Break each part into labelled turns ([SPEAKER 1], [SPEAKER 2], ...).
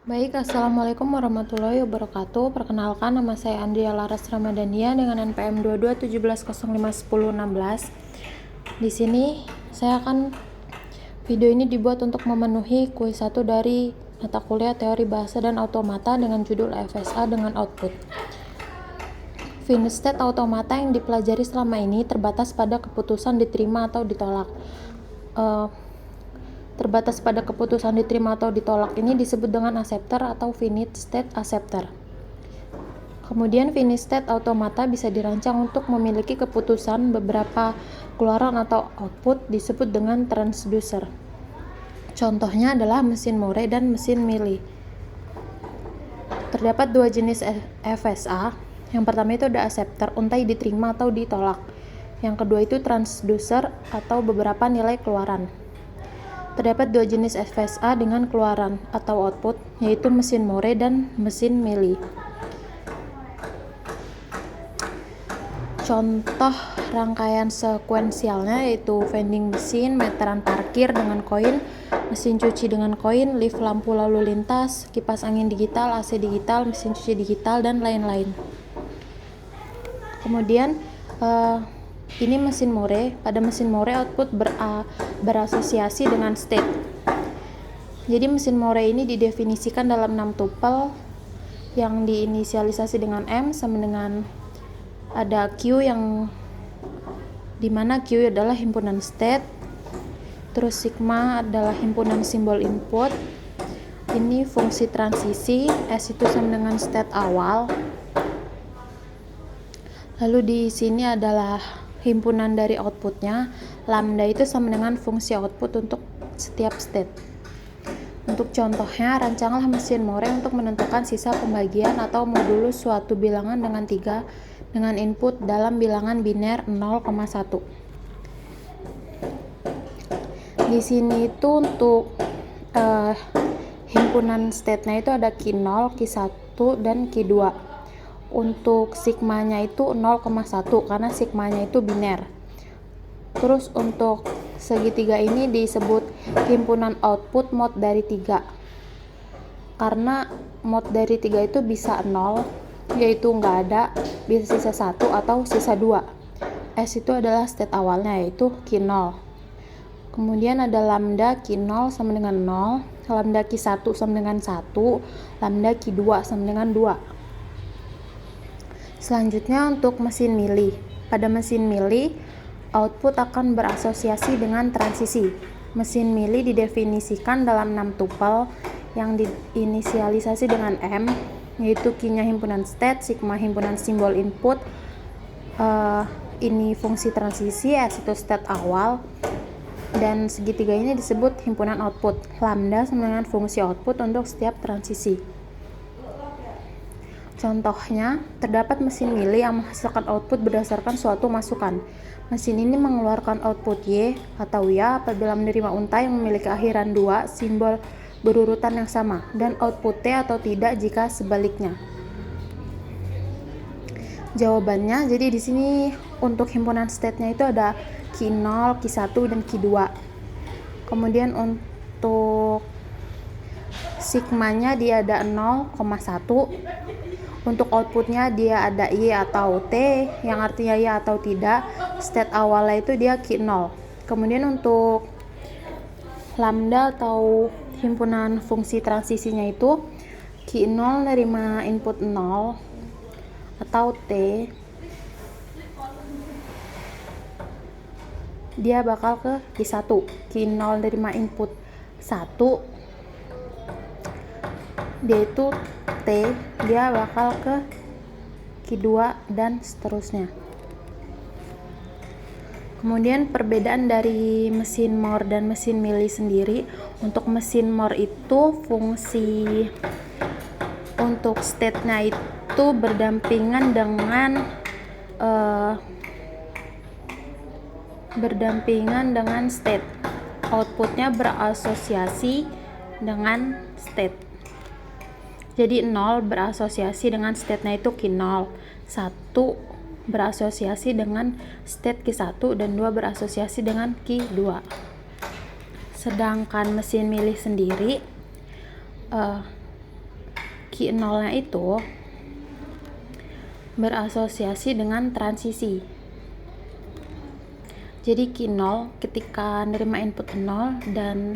[SPEAKER 1] Baik, Assalamualaikum warahmatullahi wabarakatuh. Perkenalkan, nama saya Andrea Laras Ramadhania dengan NPM 2217051016. Di sini video ini dibuat untuk memenuhi kuis 1 dari mata kuliah Teori Bahasa dan Automata dengan judul FSA dengan output. Finish state automata yang dipelajari selama ini terbatas pada keputusan diterima atau ditolak. Terbatas pada keputusan diterima atau ditolak ini disebut dengan acceptor atau finite state acceptor. Kemudian finite state automata bisa dirancang untuk memiliki keputusan beberapa keluaran atau output disebut dengan transducer. Contohnya adalah mesin Moore dan mesin Mealy. Terdapat dua jenis FSA. Yang pertama itu ada acceptor, entah diterima atau ditolak. Yang kedua itu transducer atau beberapa nilai keluaran. Terdapat dua jenis FSA dengan keluaran atau output, yaitu mesin Moore dan mesin Mealy. Contoh rangkaian sekuensialnya yaitu vending machine, meteran parkir dengan koin, mesin cuci dengan koin, lift lampu lalu lintas, kipas angin digital, AC digital, mesin cuci digital, dan lain-lain. Kemudian ini mesin Moore. Pada mesin Moore output berasosiasi dengan state. Jadi mesin Moore ini didefinisikan dalam 6 tupel yang diinisialisasi dengan M sama dengan ada Q yang dimana Q adalah himpunan state, terus sigma adalah himpunan simbol input, ini fungsi transisi, S itu sama dengan state awal, lalu di sini adalah himpunan dari outputnya, lambda itu sama dengan fungsi output untuk setiap state. Untuk contohnya, rancanglah mesin Moore untuk menentukan sisa pembagian atau modulus suatu bilangan dengan 3 dengan input dalam bilangan biner 0,1. Di sini itu untuk himpunan state-nya itu ada Q0, Q1, dan Q2. Untuk sigmanya itu 0,1 karena sigmanya itu biner. Terus untuk segitiga ini disebut himpunan output mod dari 3 karena mod dari 3 itu bisa 0, yaitu nggak ada, bisa sisa 1 atau sisa 2. S itu adalah state awalnya yaitu Q0. Kemudian ada lambda Q0 sama dengan 0, lambda Q1 sama dengan 1, lambda Q2 sama dengan 2. Selanjutnya untuk mesin Mealy. Pada mesin Mealy, output akan berasosiasi dengan transisi. Mesin Mealy didefinisikan dalam 6 tupel yang diinisialisasi dengan M, yaitu Q-nya himpunan state, sigma himpunan simbol input, ini fungsi transisi, S itu state awal, dan segitiga ini disebut himpunan output. Lambda sama dengan fungsi output untuk setiap transisi. Contohnya, terdapat mesin Mealy yang menghasilkan output berdasarkan suatu masukan. Mesin ini mengeluarkan output Y atau Y apabila menerima untai yang memiliki akhiran 2 simbol berurutan yang sama, dan output T atau tidak jika sebaliknya. Jawabannya, jadi di sini untuk himpunan state-nya itu ada Q0, Q1, dan Q2. Kemudian untuk sigmanya dia ada 0,1. Untuk outputnya dia ada Y atau T yang artinya Y atau tidak. State awalnya itu dia Q0. Kemudian untuk lambda atau himpunan fungsi transisinya itu Q0 nerima input 0 atau T, dia bakal ke Q1. Q0 nerima input 1, dia itu T, dia bakal ke Q2 dan seterusnya. Kemudian perbedaan dari mesin Moore dan mesin Mealy sendiri. Untuk mesin Moore itu fungsi untuk state-nya itu berdampingan dengan state. Outputnya berasosiasi dengan state. Jadi 0 berasosiasi dengan state-nya itu Q0, 1 berasosiasi dengan state Q1, dan 2 berasosiasi dengan Q2. Sedangkan mesin Mealy sendiri Q0-nya itu berasosiasi dengan transisi. Jadi Q0 ketika nerima input 0 dan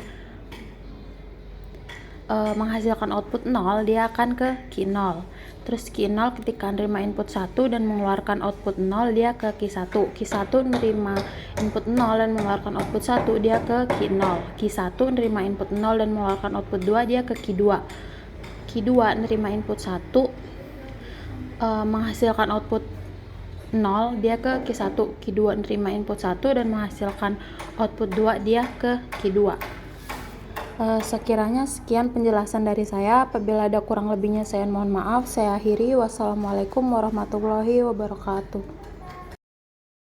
[SPEAKER 1] menghasilkan output 0, dia akan ke Q0. Terus Q0 ketika nerima input 1 dan mengeluarkan output 0, dia ke Q1. Q1 nerima input 0 dan mengeluarkan output 1, dia ke Q0. Q1 nerima input 0 dan mengeluarkan output 2, dia ke Q2. Q2 nerima input 1, menghasilkan output 0, dia ke Q1. Q2 nerima input 1 dan menghasilkan output 2, dia ke Q2. Sekiranya sekian penjelasan dari saya. Apabila ada kurang lebihnya saya mohon maaf. Saya akhiri. Wassalamualaikum warahmatullahi wabarakatuh.